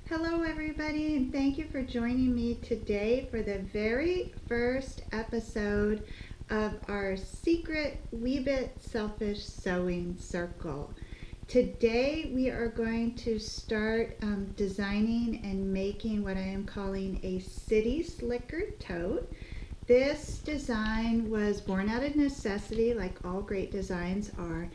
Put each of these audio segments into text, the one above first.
Hello everybody, and thank you for joining me today for the very first episode of our secret wee bit selfish sewing circle. Today we are going to start designing and making what I am calling a city slicker tote. This design was born out of necessity, like all great designs are.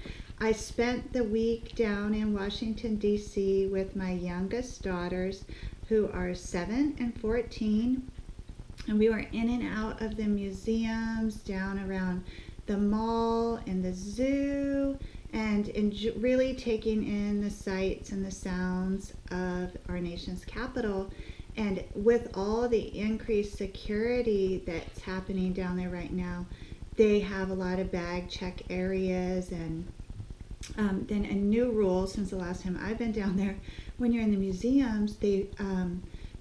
I spent the week down in Washington, D.C. with my youngest daughters, who are 7 and 14, and we were in and out of the museums, down around the mall and the zoo, and really taking in the sights and the sounds of our nation's capital. And with all the increased security that's happening down there right now, they have a lot of bag check areas, and then a new rule since the last time I've been down there: when you're in the museums, they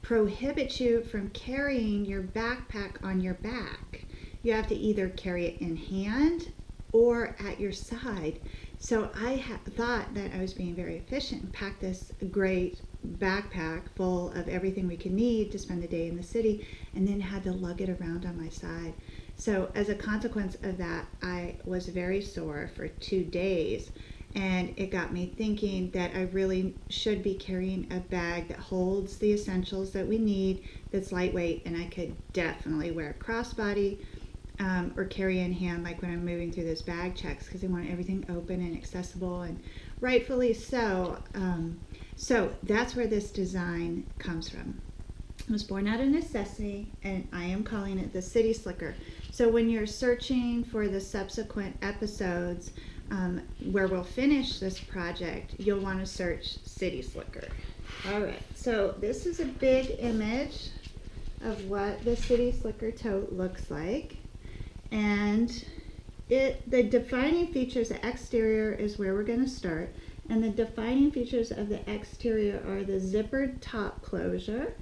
prohibit you from carrying your backpack on your back. You have to either carry it in hand or at your side. So I thought that I was being very efficient and packed this great backpack full of everything we could need to spend the day in the city, and then had to lug it around on my side. So as a consequence of that, I was very sore for 2 days, and it got me thinking that I really should be carrying a bag that holds the essentials that we need, that's lightweight, and I could definitely wear a crossbody or carry in hand, like when I'm moving through those bag checks, because I want everything open and accessible, and rightfully so. So that's where this design comes from. It was born out of necessity, and I am calling it the City Slicker. So when you're searching for the subsequent episodes where we'll finish this project, you'll want to search City Slicker. All right, so this is a big image of what the City Slicker tote looks like. And the defining features, the exterior is where we're going to start. And the defining features of the exterior are the zippered top closure,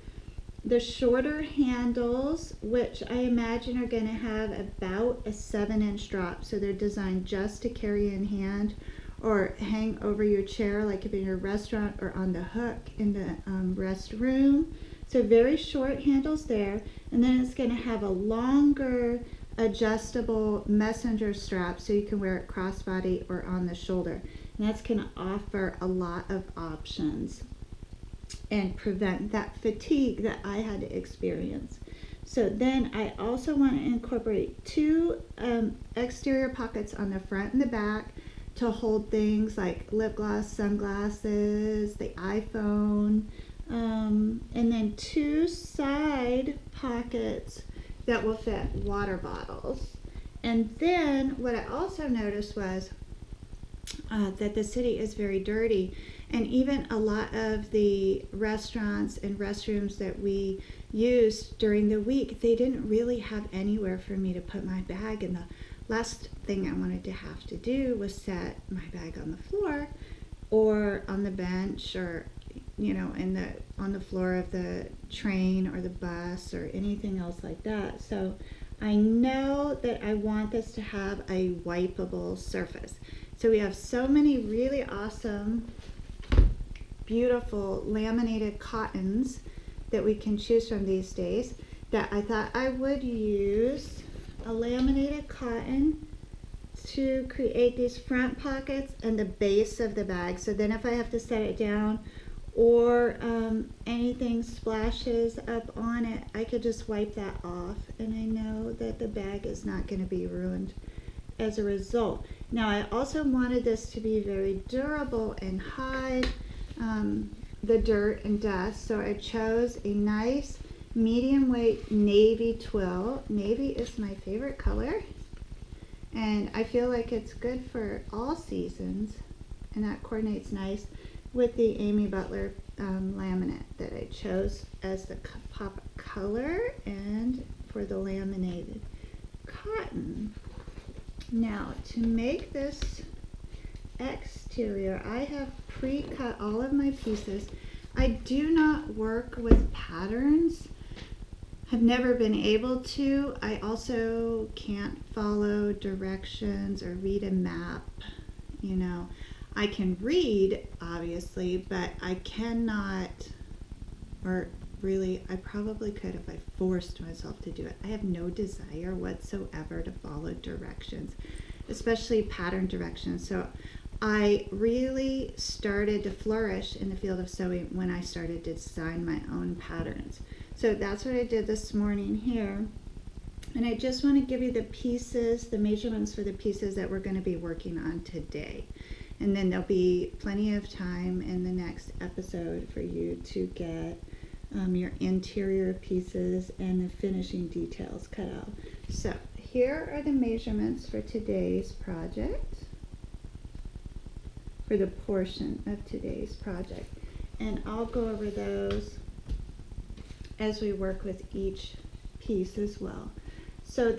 the shorter handles, which I imagine are going to have about a 7-inch drop. So they're designed just to carry in hand or hang over your chair, like if you're in a restaurant, or on the hook in the restroom. So very short handles there. And then it's going to have a longer adjustable messenger strap, so you can wear it crossbody or on the shoulder. And that's going to offer a lot of options and prevent that fatigue that I had to experience. So then I also want to incorporate 2 exterior pockets on the front and the back to hold things like lip gloss, sunglasses, the iPhone, and then 2 side pockets that will fit water bottles. And then what I also noticed was that the city is very dirty, and even a lot of the restaurants and restrooms that we used during the week, they didn't really have anywhere for me to put my bag. And the last thing I wanted to have to do was set my bag on the floor or on the bench, or on the floor of the train or the bus or anything else like that. So I know that I want this to have a wipeable surface. So we have so many really awesome, beautiful laminated cottons that we can choose from these days, that I thought I would use a laminated cotton to create these front pockets and the base of the bag. So then if I have to set it down, or anything splashes up on it, I could just wipe that off, and I know that the bag is not going to be ruined as a result. Now I also wanted this to be very durable and hide the dirt and dust, so I chose a nice medium weight navy twill. Navy is my favorite color, and I feel like it's good for all seasons, and that coordinates nice with the Amy Butler laminate that I chose as the pop color and for the laminated cotton. Now to make this exterior, I have pre-cut all of my pieces. I do not work with patterns. I've never been able to. I also can't follow directions or read a map, I can read, obviously, but I cannot or really, I probably could if I forced myself to do it. I have no desire whatsoever to follow directions, especially pattern directions. So I really started to flourish in the field of sewing when I started to design my own patterns. So that's what I did this morning here. And I just want to give you the pieces, the measurements for the pieces that we're going to be working on today. And then there'll be plenty of time in the next episode for you to get your interior pieces and the finishing details cut out. So here are the measurements for today's project, for the portion of today's project. And I'll go over those as we work with each piece as well. So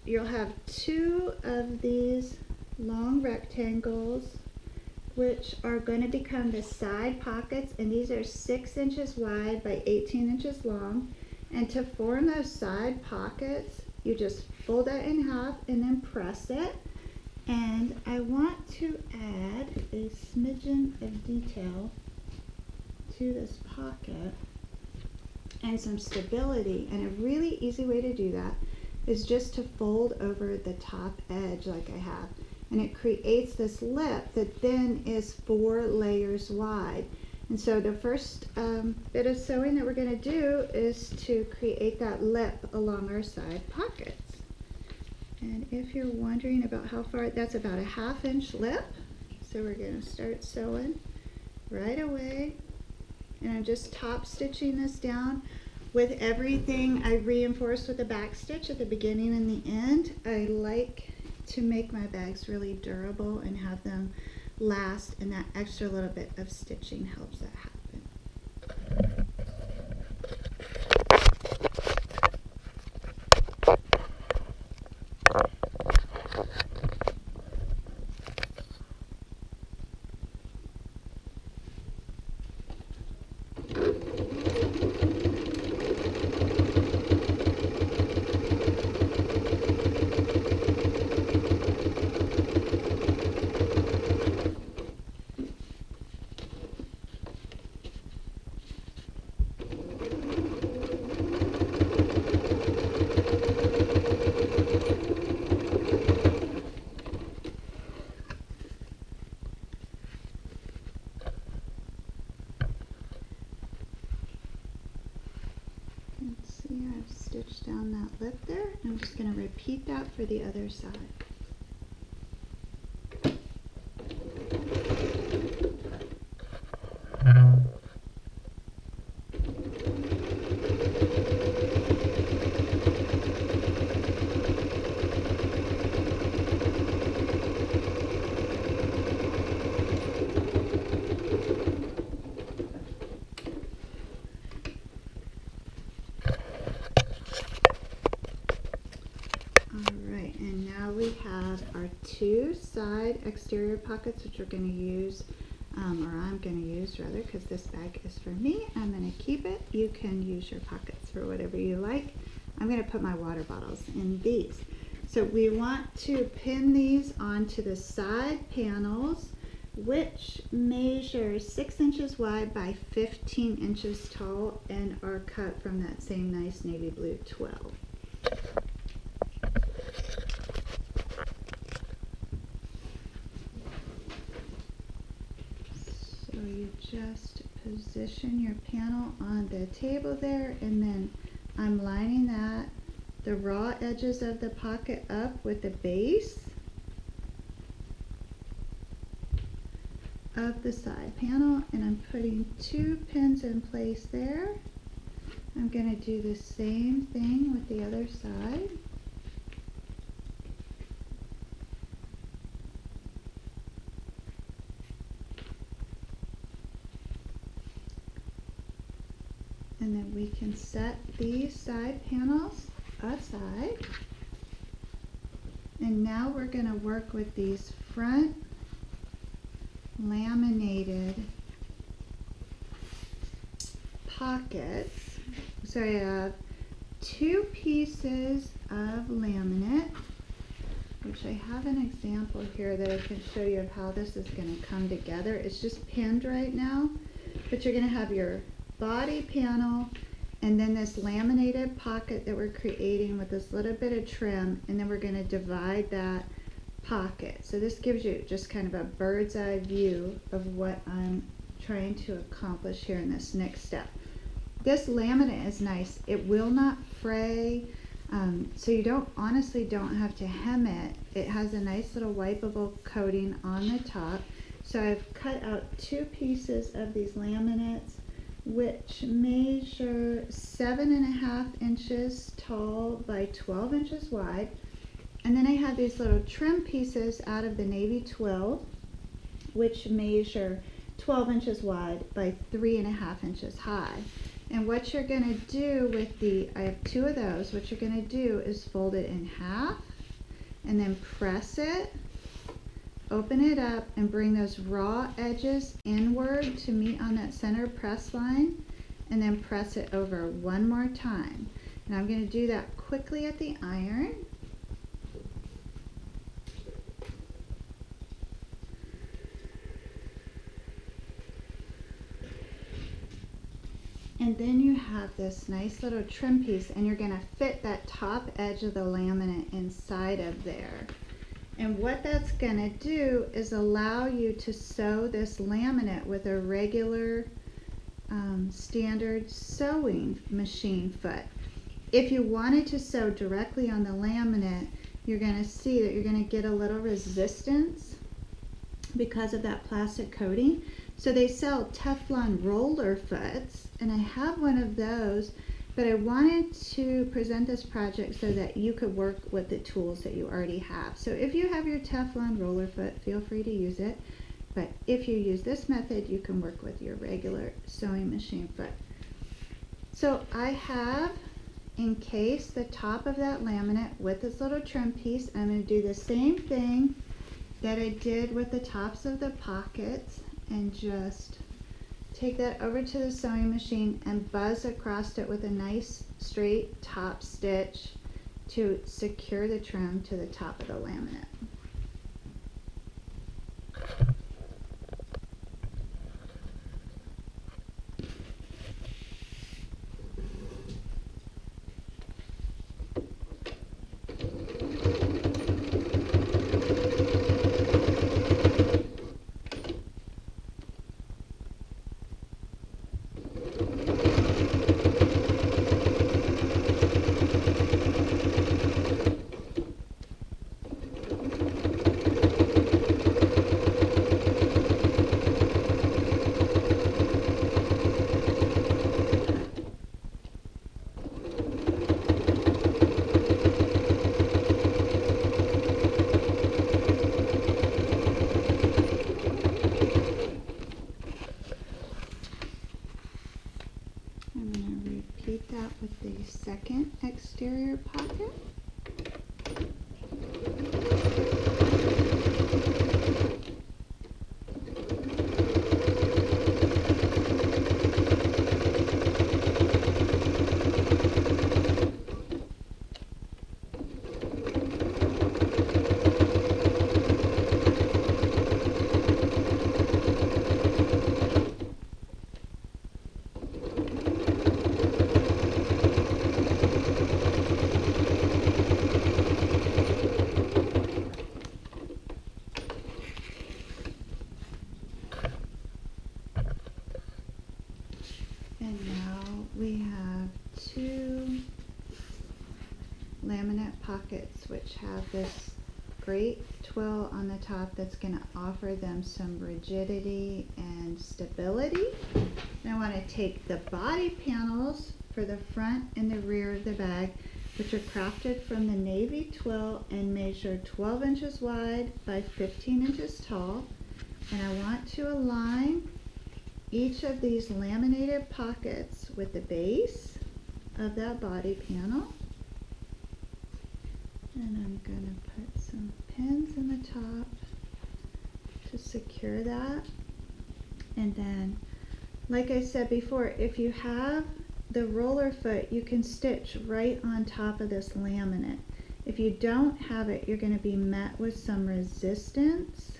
you'll have 2 of these long rectangles, which are going to become the side pockets, and these are 6 inches wide by 18 inches long. And to form those side pockets, you just fold that in half and then press it. And I want to add a smidgen of detail to this pocket and some stability. And a really easy way to do that is just to fold over the top edge like I have. And it creates this lip that then is 4 layers wide. And so the first bit of sewing that we're going to do is to create that lip along our side pockets. And if you're wondering about how far, that's about a 1/2 inch lip. So we're going to start sewing right away. And I'm just top stitching this down. With everything, I reinforce with a back stitch at the beginning and the end. I like to make my bags really durable and have them last, and that extra little bit of stitching helps that happen. Stitch down that lip there. I'm just going to repeat that for the other side. Our 2 side exterior pockets, which we're going to use, or I'm going to use rather, because this bag is for me. I'm going to keep it. You can use your pockets for whatever you like. I'm going to put my water bottles in these. So we want to pin these onto the side panels, which measure 6 inches wide by 15 inches tall and are cut from that same nice navy blue twill. You just position your panel on the table there, and then I'm lining the raw edges of the pocket up with the base of the side panel, and I'm putting 2 pins in place there. I'm going to do the same thing with the other side. And then we can set these side panels aside. And now we're going to work with these front laminated pockets. So I have 2 pieces of laminate, which I have an example here that I can show you of how this is going to come together. It's just pinned right now, but you're going to have your body panel and then this laminated pocket that we're creating with this little bit of trim, and then we're going to divide that pocket. So this gives you just kind of a bird's eye view of what I'm trying to accomplish here in this next step. This laminate is nice. It will not fray, so you honestly don't have to hem it. It has a nice little wipeable coating on the top. So I've cut out 2 pieces of these laminates, which measure 7.5 inches tall by 12 inches wide. And then I have these little trim pieces out of the navy twill, which measure 12 inches wide by 3.5 inches high. And what you're going to do with I have 2 of those, what you're going to do is fold it in half and then press it, open it up, and bring those raw edges inward to meet on that center press line, and then press it over one more time. And I'm going to do that quickly at the iron. And then you have this nice little trim piece, and you're going to fit that top edge of the laminate inside of there. And what that's going to do is allow you to sew this laminate with a regular standard sewing machine foot. If you wanted to sew directly on the laminate, you're going to see that you're going to get a little resistance because of that plastic coating. So they sell Teflon roller foots, and I have one of those, but I wanted to present this project so that you could work with the tools that you already have. So if you have your Teflon roller foot, feel free to use it. But if you use this method, you can work with your regular sewing machine foot. So I have encased the top of that laminate with this little trim piece. I'm going to do the same thing that I did with the tops of the pockets, and just take that over to the sewing machine and buzz across it with a nice straight top stitch to secure the trim to the top of the laminate. With the second exterior pocket. And now we have 2 laminate pockets which have this great twill on the top that's going to offer them some rigidity and stability. And I want to take the body panels for the front and the rear of the bag, which are crafted from the navy twill and measure 12 inches wide by 15 inches tall. And I want to align each of these laminated pockets with the base of that body panel. And I'm going to put some pins in the top to secure that. And then, like I said before, if you have the roller foot, you can stitch right on top of this laminate. If you don't have it, you're going to be met with some resistance.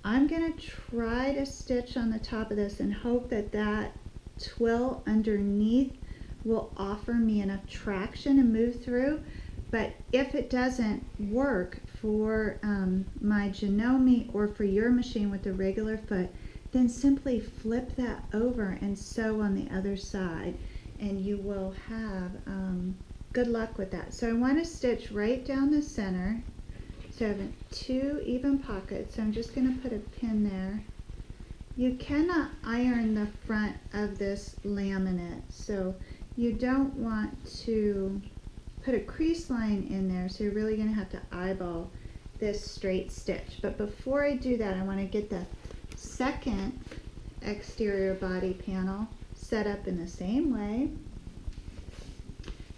I'm going to try to stitch on the top of this and hope that that twill underneath will offer me enough traction to move through. But if it doesn't work for my Janome or for your machine with the regular foot, then simply flip that over and sew on the other side, and you will have good luck with that. So I want to stitch right down the center. So I have 2 even pockets. So I'm just going to put a pin there. You cannot iron the front of this laminate, so you don't want to put a crease line in there, so you're really going to have to eyeball this straight stitch. But before I do that, I want to get the second exterior body panel set up in the same way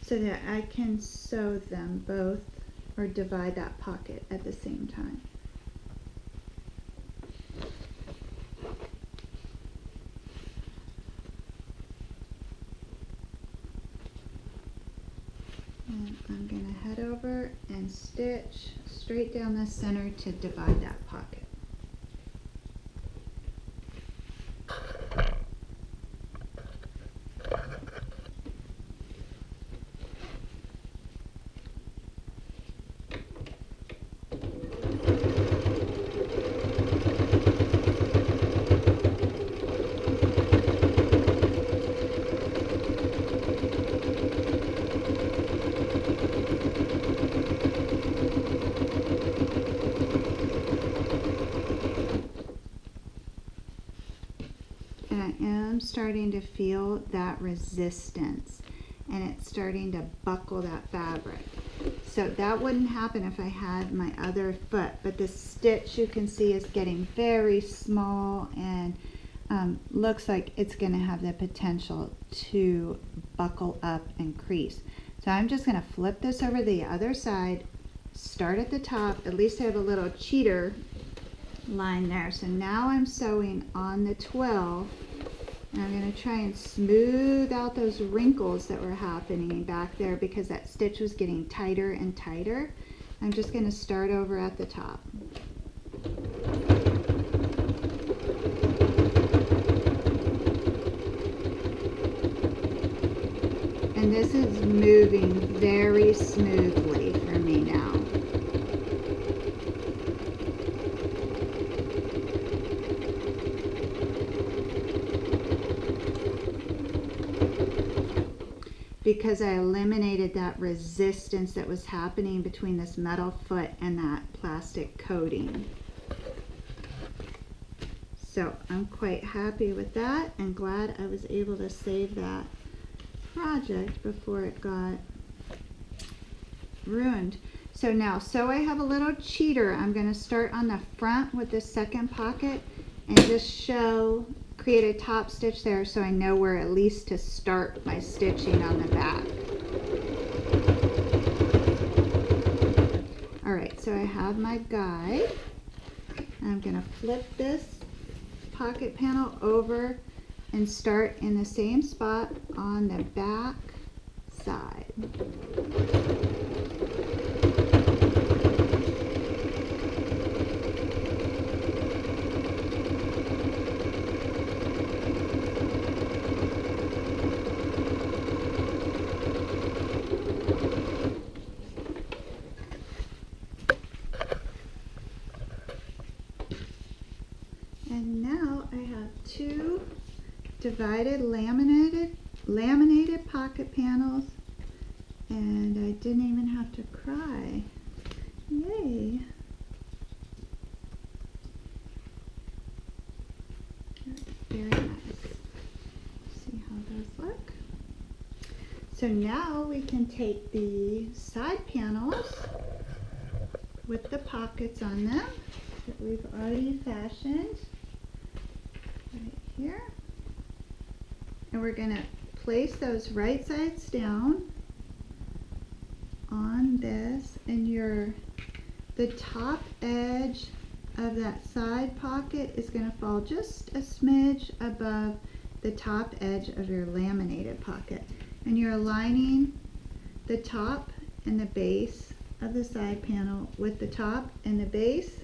so that I can sew them both, or divide that pocket at the same time. And I'm going to head over and stitch straight down the center to divide that pocket. Starting to feel that resistance, and it's starting to buckle that fabric. So that wouldn't happen if I had my other foot, but the stitch you can see is getting very small and looks like it's going to have the potential to buckle up and crease. So I'm just going to flip this over the other side, start at the top. At least I have a little cheater line there. So now I'm sewing on the twill. And I'm going to try and smooth out those wrinkles that were happening back there because that stitch was getting tighter and tighter. I'm just going to start over at the top. And this is moving very smoothly for me now. Because I eliminated that resistance that was happening between this metal foot and that plastic coating. So I'm quite happy with that and glad I was able to save that project before it got ruined. So now, I have a little cheater. I'm going to start on the front with the second pocket and just create a top stitch there so I know where at least to start my stitching on the back. Alright, so I have my guide. I'm going to flip this pocket panel over and start in the same spot on the back side. And now I have 2 divided laminated pocket panels, and I didn't even have to cry. Yay! Very nice. See how those look. So now we can take the side panels with the pockets on them that we've already fashioned right here, and we're going to place those right sides down on this, and the top edge of that side pocket is going to fall just a smidge above the top edge of your laminated pocket, and you're aligning the top and the base of the side panel with the top and the base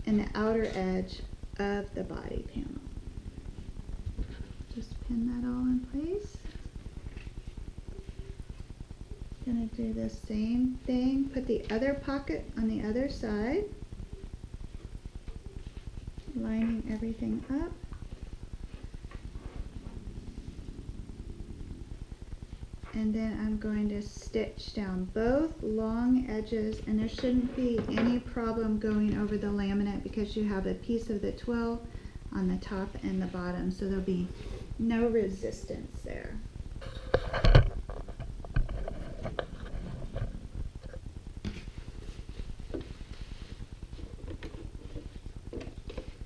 and the outer edge of the body panel. Just pin that all in place. Gonna do the same thing, put the other pocket on the other side, lining everything up. And then I'm going to stitch down both long edges, and there shouldn't be any problem going over the laminate because you have a piece of the twill on the top and the bottom, so there'll be no resistance there.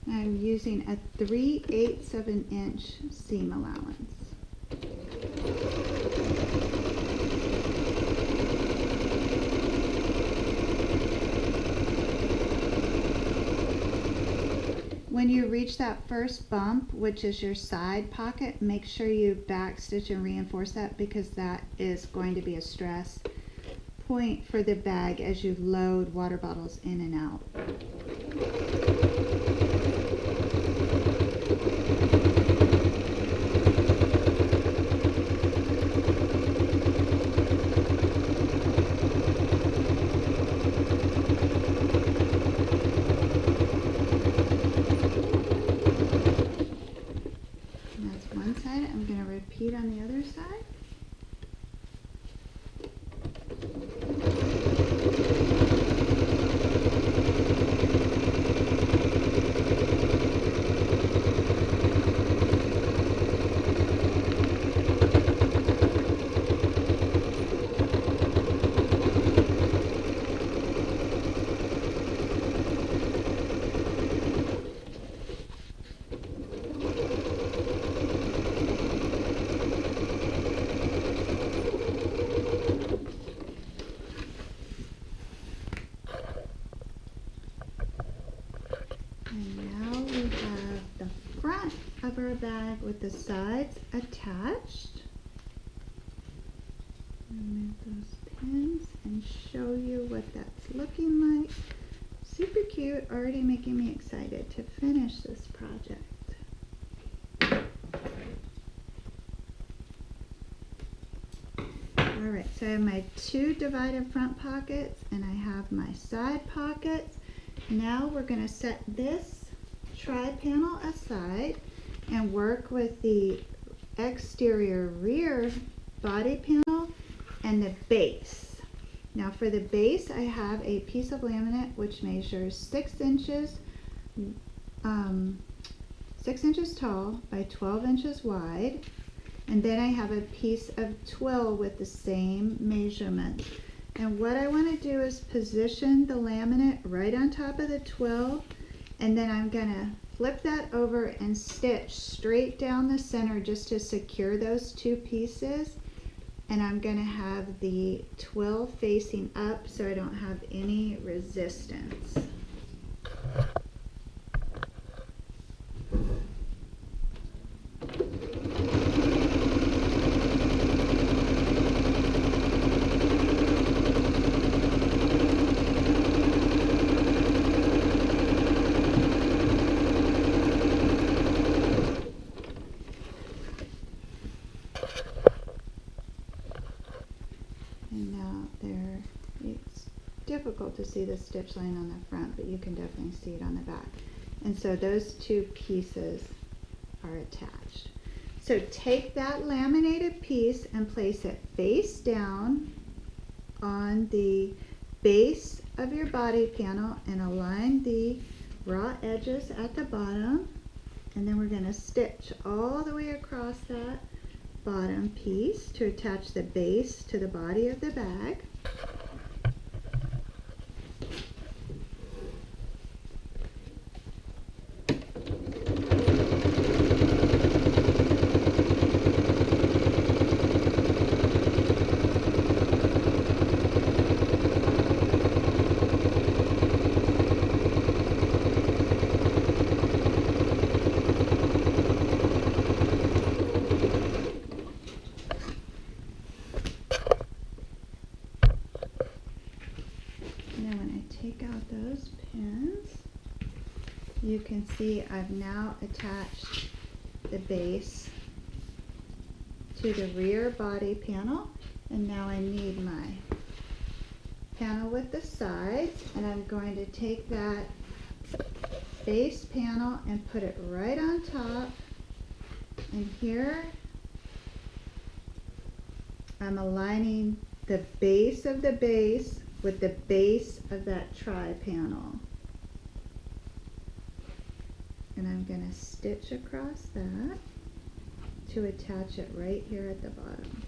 I'm using a 3/8 of an inch seam allowance. When you reach that first bump, which is your side pocket, make sure you backstitch and reinforce that because that is going to be a stress point for the bag as you load water bottles in and out. I'm going to repeat on the other side. Of our bag with the sides attached. Remove those pins and show you what that's looking like. Super cute, already making me excited to finish this project. Alright, so I have my two divided front pockets and I have my side pockets. Now we're going to set this tri-panel aside and work with the exterior rear body panel and the base. Now for the base, I have a piece of laminate which measures 6 inches, 6 inches tall by 12 inches wide, and then I have a piece of twill with the same measurement. And what I want to do is position the laminate right on top of the twill, and then I'm going to flip that over and stitch straight down the center just to secure those two pieces. And I'm going to have the twill facing up so I don't have any resistance. Difficult to see the stitch line on the front, but you can definitely see it on the back. And so those two pieces are attached. So take that laminated piece and place it face down on the base of your body panel and align the raw edges at the bottom, and then we're going to stitch all the way across that bottom piece to attach the base to the body of the bag. You can see I've now attached the base to the rear body panel. And now I need my panel with the sides, and I'm going to take that base panel and put it right on top. And here I'm aligning the base of the base with the base of that tri-panel. And I'm going to stitch across that to attach it right here at the bottom.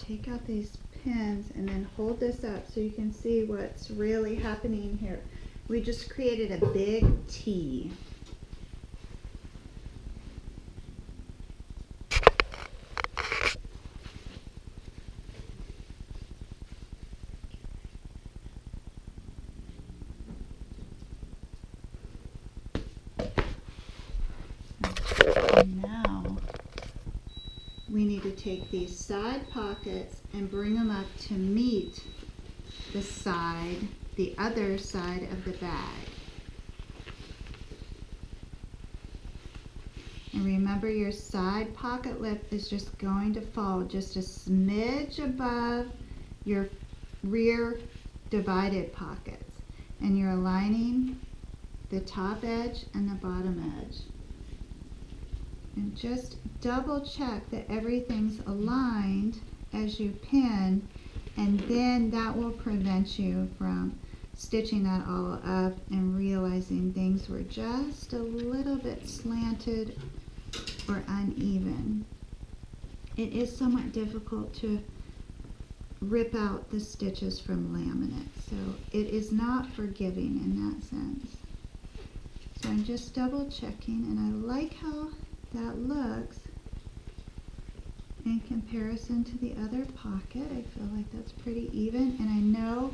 Take out these pins and then hold this up so you can see what's really happening here. We just created a big T. And now we need to take these side pockets and bring them up to meet the other side of the bag. And remember, your side pocket lip is just going to fall just a smidge above your rear divided pockets. And you're aligning the top edge and the bottom edge. And just double check that everything's aligned as you pin, and then that will prevent you from stitching that all up and realizing things were just a little bit slanted or uneven. It is somewhat difficult to rip out the stitches from laminate, so it is not forgiving in that sense. So I'm just double checking, and I like how that looks in comparison to the other pocket. I feel like that's pretty even, and I know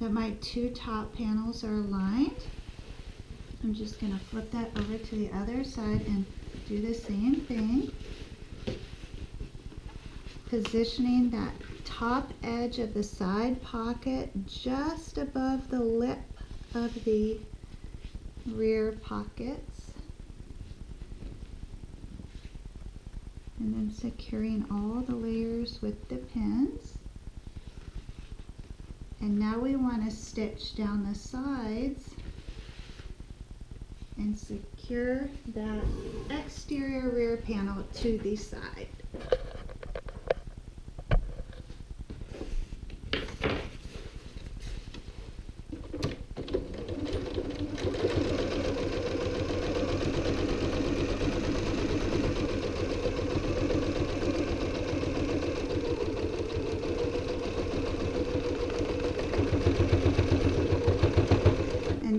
that my two top panels are aligned. I'm just going to flip that over to the other side and do the same thing, positioning that top edge of the side pocket just above the lip of the rear pockets. And then securing all the layers with the pins. And now we want to stitch down the sides and secure that exterior rear panel to the side.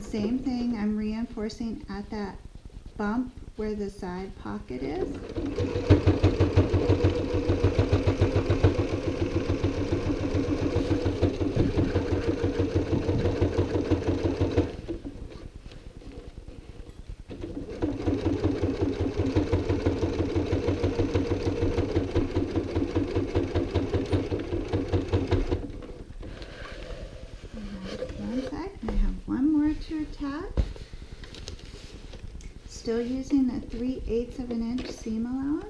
Same thing, I'm reinforcing at that bump where the side pocket is. Still using the 3/8 of an inch seam allowance.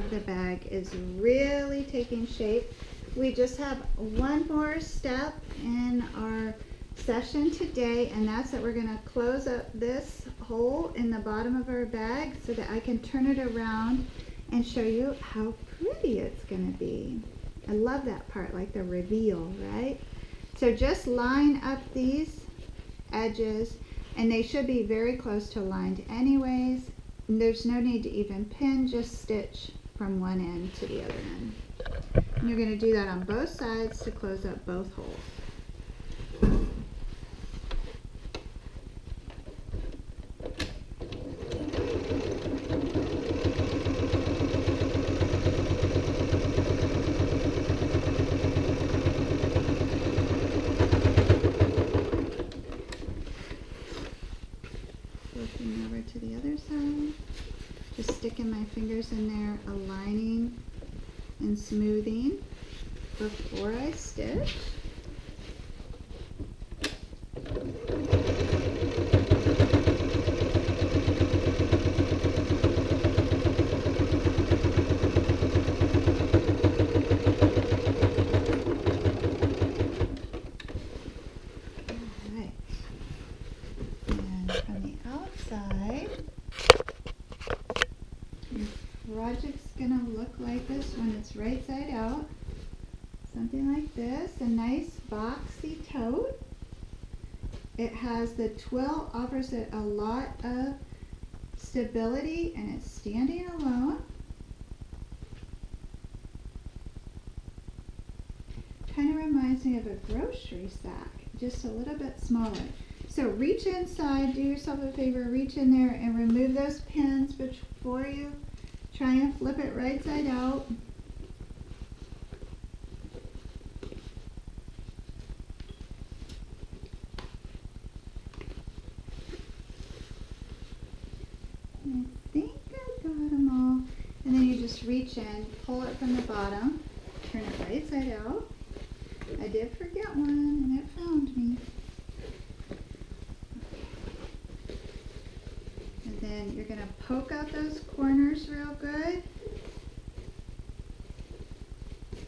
of the bag is really taking shape. We just have one more step in our session today, and that's that we're going to close up this hole in the bottom of our bag so that I can turn it around and show you how pretty it's going to be. I love that part, like the reveal, right? So just line up these edges, and they should be very close to aligned anyways. There's no need to even pin, just stitch from one end to the other end. And you're going to do that on both sides to close up both holes. Flipping over to the other side. Just sticking my fingers in there, aligning and smoothing before I stitch. Alright. And from the outside, your project's gonna look like this when it's right side out. Something like this, a nice boxy tote. It has the twill, offers it a lot of stability, and it's standing alone. Kind of reminds me of a grocery sack, just a little bit smaller. So reach inside, do yourself a favor, reach in there and remove those pins before you try and flip it right side out. I think I got them all. And then you just reach in, pull it from the bottom, turn it right side out. I did forget one and it found me. And then you're going to poke out those corners real good.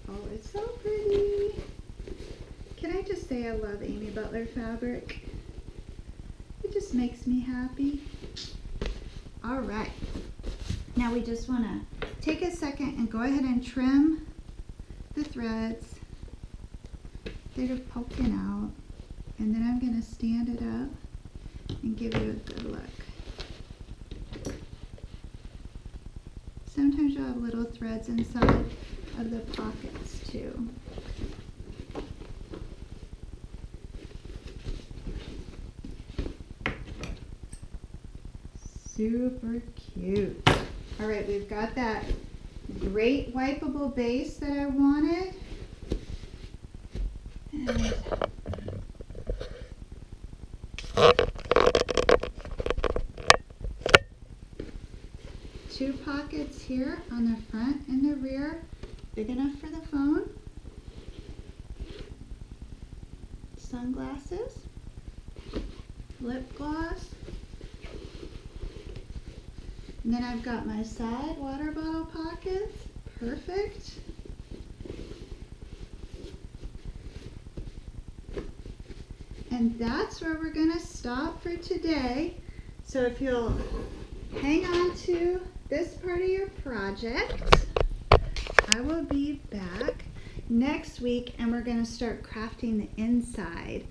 Oh, it's so pretty. Can I just say I love Amy Butler fabric? It just makes me happy. All right. Now we just want to take a second and go ahead and trim the threads that are poking out. And then I'm going to stand it up and give you a good look. Sometimes you'll have little threads inside of the pockets too. Super cute. All right, we've got that great wipeable base that I wanted. And two pockets here on the front and the rear, big enough for the phone. Sunglasses, lip gloss. And then I've got my side water bottle pockets. Perfect. And that's where we're going to stop for today. So if you'll hang on to this part of your project, I will be back next week and we're going to start crafting the inside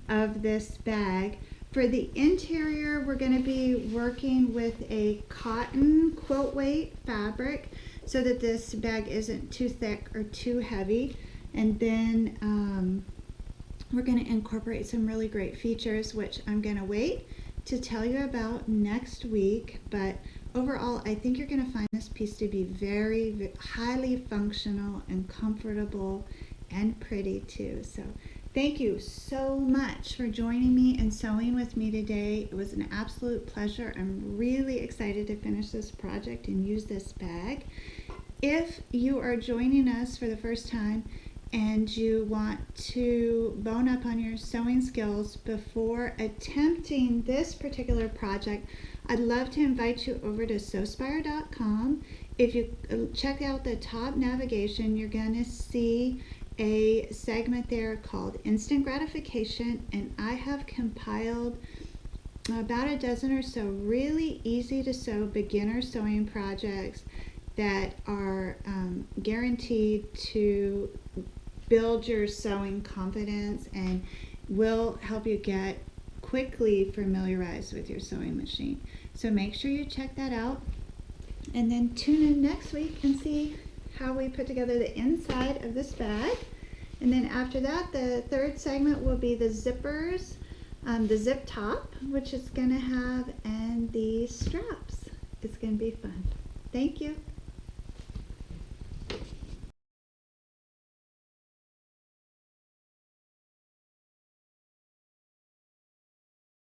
of this bag. For the interior, we're going to be working with a cotton quilt weight fabric so that this bag isn't too thick or too heavy. And then we're going to incorporate some really great features, which I'm going to wait to tell you about next week. But overall, I think you're going to find this piece to be very highly functional and comfortable and pretty too. So thank you so much for joining me and sewing with me today. It was an absolute pleasure. I'm really excited to finish this project and use this bag. If you are joining us for the first time and you want to bone up on your sewing skills before attempting this particular project, I'd love to invite you over to Sewspire.com if you check out the top navigation, you're going to see a segment there called Instant Gratification, and I have compiled about a dozen or so really easy to sew beginner sewing projects that are guaranteed to build your sewing confidence and will help you get quickly familiarized with your sewing machine. So make sure you check that out, and then tune in next week and see how we put together the inside of this bag. And then after that, the third segment will be the zippers, the zip top, which it's going to have, and the straps. It's going to be fun. Thank you.